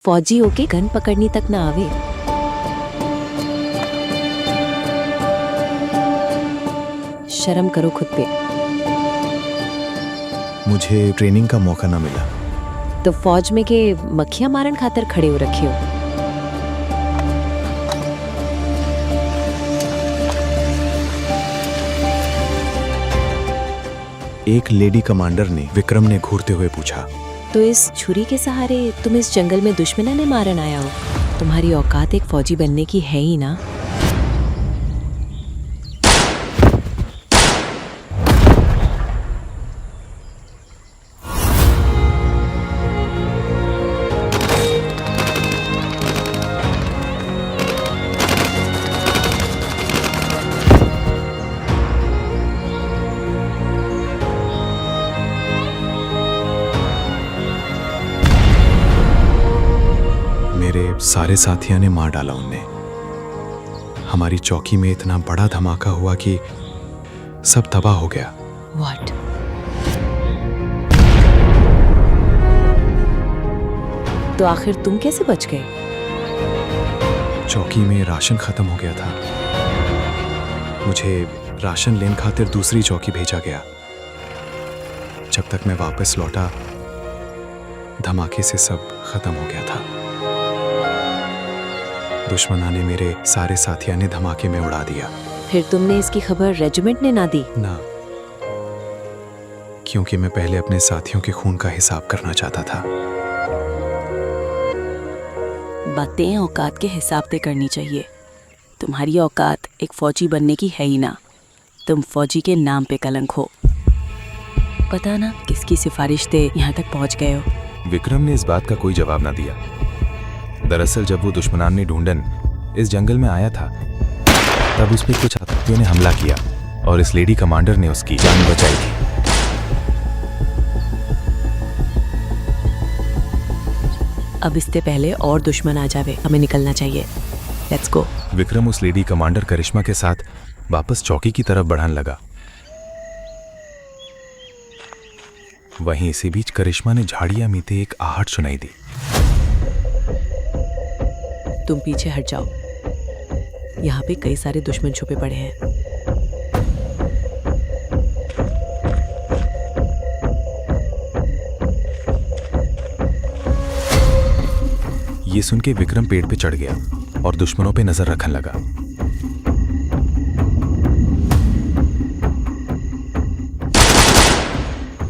फौजी होके गन पकड़नी तक ना आवे। शर्म करो खुद पे। मुझे ट्रेनिंग का मौका ना मिला तो फौज में के मक्खियां मारन खातर खड़े हो रखे हो। एक लेडी कमांडर ने विक्रम ने घूरते हुए पूछा, तो इस छुरी के सहारे तुम इस जंगल में दुश्मना ने मारन आया हो? तुम्हारी औकात एक फौजी बनने की है ही ना। मेरे सारे साथियों ने मार डाला उनने। हमारी चौकी में इतना बड़ा धमाका हुआ कि सब तबाह हो गया। What? तो आखिर तुम कैसे बच गए? चौकी में राशन खत्म हो गया था। मुझे राशन लेने खातिर दूसरी चौकी भेजा गया। जब तक मैं वापस लौटा, धमाके से सब खत्म हो गया था। दुश्मना ने मेरे सारे साथियों ने धमाके में उड़ा दिया। फिर तुमने इसकी खबर रेजिमेंट ने ना दी? ना, क्योंकि मैं पहले अपने साथियों के खून का हिसाब करना चाहता था। बातें औकात के हिसाब से करनी चाहिए। तुम्हारी औकात एक फौजी बनने की है ही ना। तुम फौजी के नाम पे कलंक हो। पता ना किसकी सिफारिश से यहाँ तक पहुँच गए हो। विक्रम ने इस बात का कोई जवाब ना दिया। दरअसल जब वो दुश्मनान ने ढूंढन इस जंगल में आया था, तब उस पर कुछ आतंकियों ने हमला किया और इस लेडी कमांडर ने उसकी जान बचाई थी। अब इससे पहले और दुश्मन आ जावे, हमें निकलना चाहिए। Let's go. विक्रम उस लेडी कमांडर करिश्मा के साथ वापस चौकी की तरफ बढ़ने लगा। वहीं इसी बीच करिश्मा ने झाड़ियां मीते एक आहट सुनाई दी। तुम पीछे हट जाओ, यहाँ पे कई सारे दुश्मन छुपे पड़े हैं। ये सुन के विक्रम पेड़ पे चढ़ गया और दुश्मनों पे नजर रखने लगा।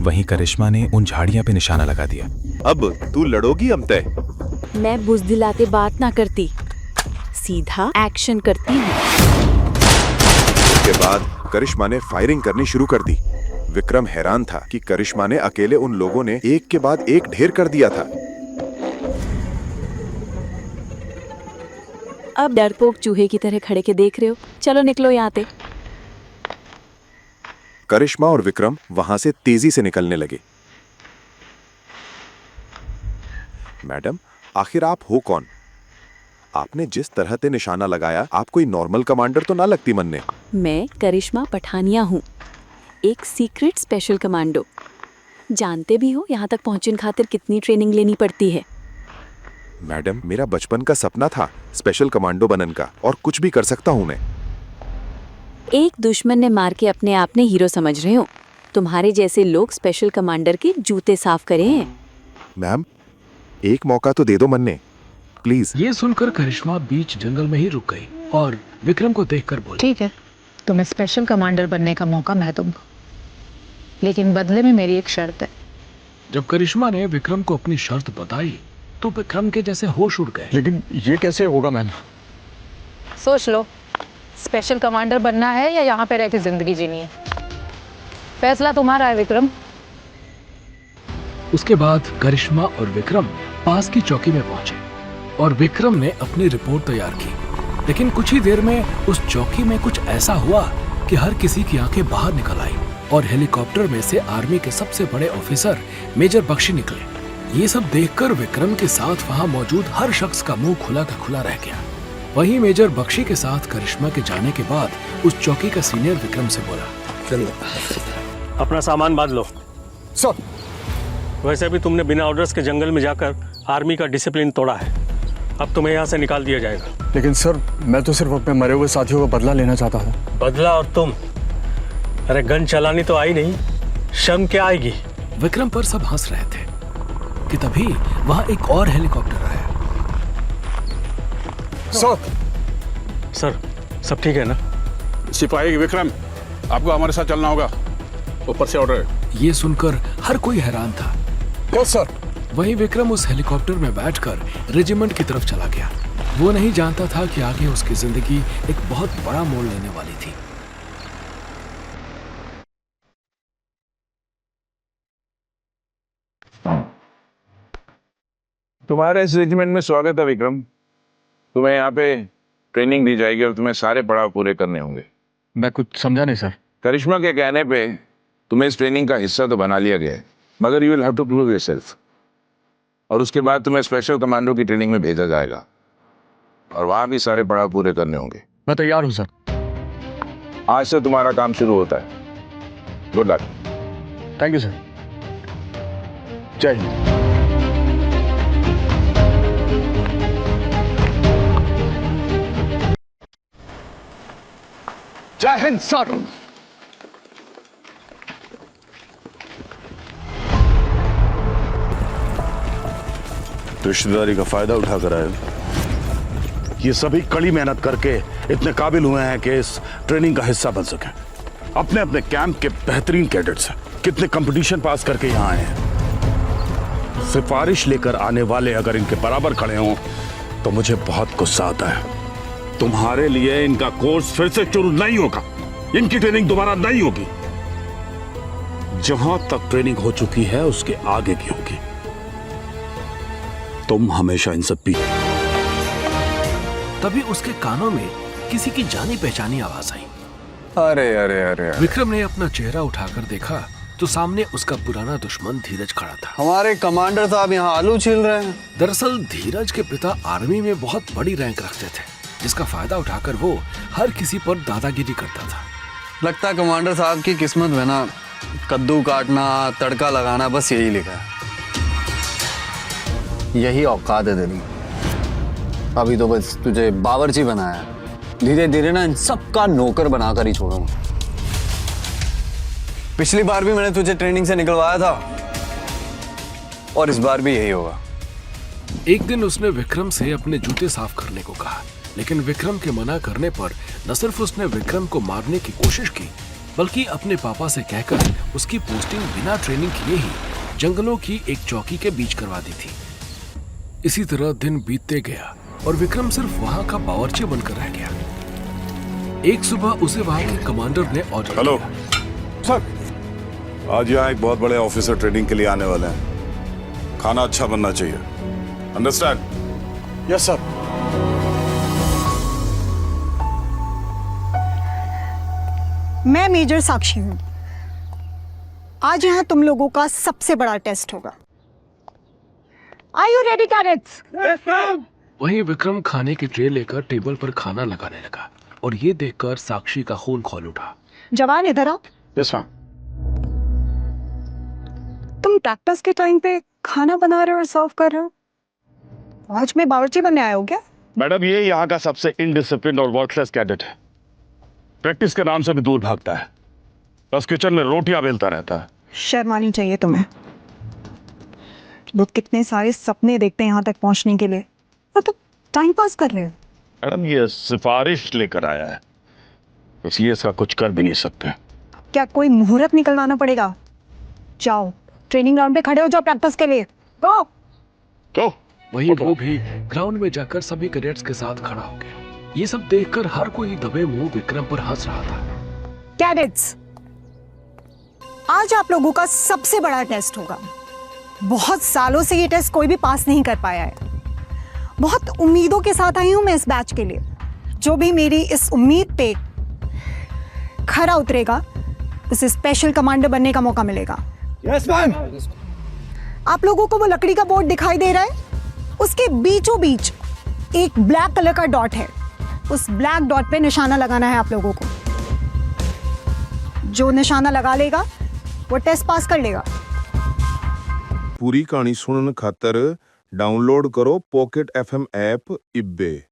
वहीं करिश्मा ने उन झाड़ियां पे निशाना लगा दिया। अब तू लड़ोगी अमते? मैं बुज़दिलाते बात ना करती, सीधा एक्शन करती हूँ। उसके बाद करिश्मा ने फायरिंग करनी शुरू कर दी। विक्रम हैरान था कि करिश्मा ने अकेले उन लोगों ने एक के बाद एक ढेर कर दिया था। अब डरपोक चूहे की तरह खड़े के देख रहे हो? चलो निकलो यहाँ से। करिश्मा और विक्रम वहां से तेजी से निकलने लगे। मैडम, आखिर आप हो कौन? आपने जिस तरह से निशाना लगाया, आप कोई नॉर्मल कमांडर तो ना लगती मनने। मैं करिश्मा पठानिया हूँ, एक सीक्रेट स्पेशल कमांडो। जानते भी हो यहाँ तक पहुँचने खातिर कितनी ट्रेनिंग लेनी पड़ती है। मैडम, मेरा बचपन का सपना था स्पेशल कमांडो बनने का, और कुछ भी कर सकता हूँ मैं। एक दुश्मन ने मार के अपने आप ने हीरो समझ रहे हो? तुम्हारे जैसे लोग स्पेशल कमांडर के जूते साफ करे हैं। मैम, एक मौका तो दे दो मन्ने, प्लीज। ये सुनकर करिश्मा बीच जंगल में ही रुक गई और विक्रम को देखकर बोली, ठीक है, तुम्हें स्पेशल कमांडर बनने का मौका मैं दूंगा, लेकिन बदले में मेरी एक शर्त है। जब करिश्मा ने विक्रम को अपनी शर्त बताई तो विक्रम के जैसे होश उड़ गए। लेकिन ये कैसे होगा मैम? सोच लो, स्पेशल कमांडर बनना है या यहाँ पे रह के जिंदगी जीनी है? फैसला तुम्हारा है विक्रम। उसके बाद करिश्मा और विक्रम पास की चौकी में पहुंचे और विक्रम ने अपनी रिपोर्ट तैयार की। लेकिन कुछ ही देर में उस चौकी में कुछ ऐसा हुआ कि हर किसी की आंखें बाहर निकल आई और हेलीकॉप्टर में से आर्मी के सबसे बड़े ऑफिसर मेजर बख्शी निकले। ये सब देखकर विक्रम के साथ वहां मौजूद हर शख्स का मुंह खुला का खुला रह गया। वहीं मेजर बख्शी के साथ करिश्मा के जाने के बाद उस चौकी का सीनियर विक्रम से बोला, चलो अपना सामान बांध लो। सर, वैसे भी तुमने बिना ऑर्डर्स के जंगल में जाकर आर्मी का डिसिप्लिन तोड़ा है। अब तुम्हें यहाँ से निकाल दिया जाएगा। लेकिन सर, मैं तो सिर्फ अपने मरे हुए साथियों का बदला लेना चाहता हूँ। बदला? और तुम? अरे गन चलानी तो आई नहीं, शर्म क्या आएगी? विक्रम पर सब हंस रहे थे कि तभी वहां एक और हेलीकॉप्टर आया। सर, सब ठीक है ना? सिपाही विक्रम, आपको हमारे साथ चलना होगा। ऊपर से ऑर्डर है। ये सुनकर हर कोई हैरान था। Yes sir. वहीं विक्रम उस हेलीकॉप्टर में बैठकर रेजिमेंट की तरफ चला गया। वो नहीं जानता था कि आगे उसकी जिंदगी एक बहुत बड़ा मोड़ लेने वाली थी। तुम्हारे इस रेजिमेंट में स्वागत है विक्रम। तुम्हें यहाँ पे ट्रेनिंग दी जाएगी और तुम्हें सारे पड़ाव पूरे करने होंगे। मैं कुछ समझा नहीं सर। करिश्मा के कहने पे तुम्हें इस ट्रेनिंग का हिस्सा तो बना लिया गया है, मगर you will have to prove yourself. और उसके बाद तुम्हें स्पेशल कमांडो की ट्रेनिंग में भेजा जाएगा और वहां भी सारे पड़ाव पूरे करने होंगे। मैं तैयार हूँ सर। आज से तुम्हारा काम शुरू होता है। Good luck. Thank you sir. जय हिंद। जय हिंद सर। रिश्तेदारी का फायदा उठाकर आए। ये सभी कड़ी मेहनत करके इतने काबिल हुए हैं कि इस ट्रेनिंग का हिस्सा बन सके। अपने अपने कैंप के बेहतरीन कैडेट्स कितने कंपटीशन पास करके यहाँ आए हैं। सिफारिश लेकर आने वाले अगर इनके बराबर खड़े हों तो मुझे बहुत गुस्सा आता है। तुम्हारे लिए इनका कोर्स फिर से शुरू नहीं होगा। इनकी ट्रेनिंग दोबारा नहीं होगी। जहां तक ट्रेनिंग हो चुकी है उसके आगे की होगी। तुम हमेशा इनसे तभी उसके कानों में किसी की जानी पहचानी आवाज आई। अरे अरे अरे, विक्रम ने अपना चेहरा उठाकर देखा तो सामने उसका पुराना दुश्मन धीरज खड़ा था। हमारे कमांडर साहब यहाँ आलू छील रहे हैं। दरअसल धीरज के पिता आर्मी में बहुत बड़ी रैंक रखते थे, जिसका फायदा उठाकर वो हर किसी पर दादागिरी करता था। लगता है कमांडर साहब की किस्मत में ना कद्दू काटना, तड़का लगाना, बस यही लिखा है। यही औकात है तेरी। अभी तो बस तुझे बावर्ची बनाया, धीरे धीरे ना इन सबका नौकर बनाकर ही छोड़ूंगा। पिछली बार भी मैंने तुझे ट्रेनिंग से निकलवाया था और इस बार भी यही होगा। एक दिन उसने विक्रम से अपने जूते साफ करने को कहा, लेकिन विक्रम के मना करने पर न सिर्फ उसने विक्रम को मारने की कोशिश की, बल्कि अपने पापा से कहकर उसकी पोस्टिंग बिना ट्रेनिंग किए ही जंगलों की एक चौकी के बीच करवा दी थी। इसी तरह दिन बीतते गया और विक्रम सिर्फ वहां का बावर्ची बनकर रह गया। एक सुबह उसे वहां के कमांडर ने ऑर्डर हेलो सर, आज यहाँ एक बहुत बड़े ऑफिसर ट्रेनिंग के लिए आने वाले हैं। खाना अच्छा बनना चाहिए। अंडरस्टैंड? Yes sir. मैं मेजर साक्षी हूं। आज यहाँ तुम लोगों का सबसे बड़ा टेस्ट होगा। Are you ready, cadets? वहीं विक्रम खाने की ट्रे लेकर टेबल पर खाना लगाने लगा और ये देखकर साक्षी का खून खौल उठा। जवान इधर आओ। Yes ma'am. तुम प्रैक्टिस के टाइम पे खाना बना रहे हो और सर्व कर रहे हो? आज में बावर्ची बनने आए हो क्या? मैडम, ये यहाँ का सबसे इनडिसिप्लिन और वर्थलेस कैडेट है। प्रैक्टिस के नाम से भी दूर भागता है, बस किचन में रोटियां बेलता रहता है। शर्म आनी चाहिए तुम्हें। लोग कितने सारे सपने देखते हैं यहाँ तक पहुंचने के लिए, और तुम टाइम पास कर रहे हो। मैडम, ये सिफारिश लेकर आया है, इसलिए इसका कुछ कर भी नहीं सकते। क्या कोई मुहूर्त निकलवाना पड़ेगा? जाओ ट्रेनिंग ग्राउंड पे खड़े हो जाओ प्रैक्टिस के लिए। गो। तो वहीं वो भी ग्राउंड में जाकर सभी कैडेट्स के साथ खड़ा हो गया। ये सब देखकर हर कोई दबे मुंह विक्रम पर हंस रहा था। कैडेट्स, आज आप लोगों का सबसे बड़ा टेस्ट होगा। बहुत सालों से ये टेस्ट कोई भी पास नहीं कर पाया है। बहुत उम्मीदों के साथ आई हूं मैं इस बैच के लिए। जो भी मेरी इस उम्मीद पे खरा उतरेगा उसे स्पेशल कमांडर बनने का मौका मिलेगा। Yes ma'am. आप लोगों को वो लकड़ी का बोर्ड दिखाई दे रहा है, उसके बीचों बीच एक ब्लैक कलर का डॉट है। उस ब्लैक डॉट पे निशाना लगाना है आप लोगों को। जो निशाना लगा लेगा वो टेस्ट पास कर लेगा। पूरी कहानी सुनने खातर डाउनलोड करो पॉकेट FM ऐप इब्बे।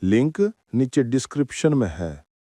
लिंक नीचे डिस्क्रिप्शन में है।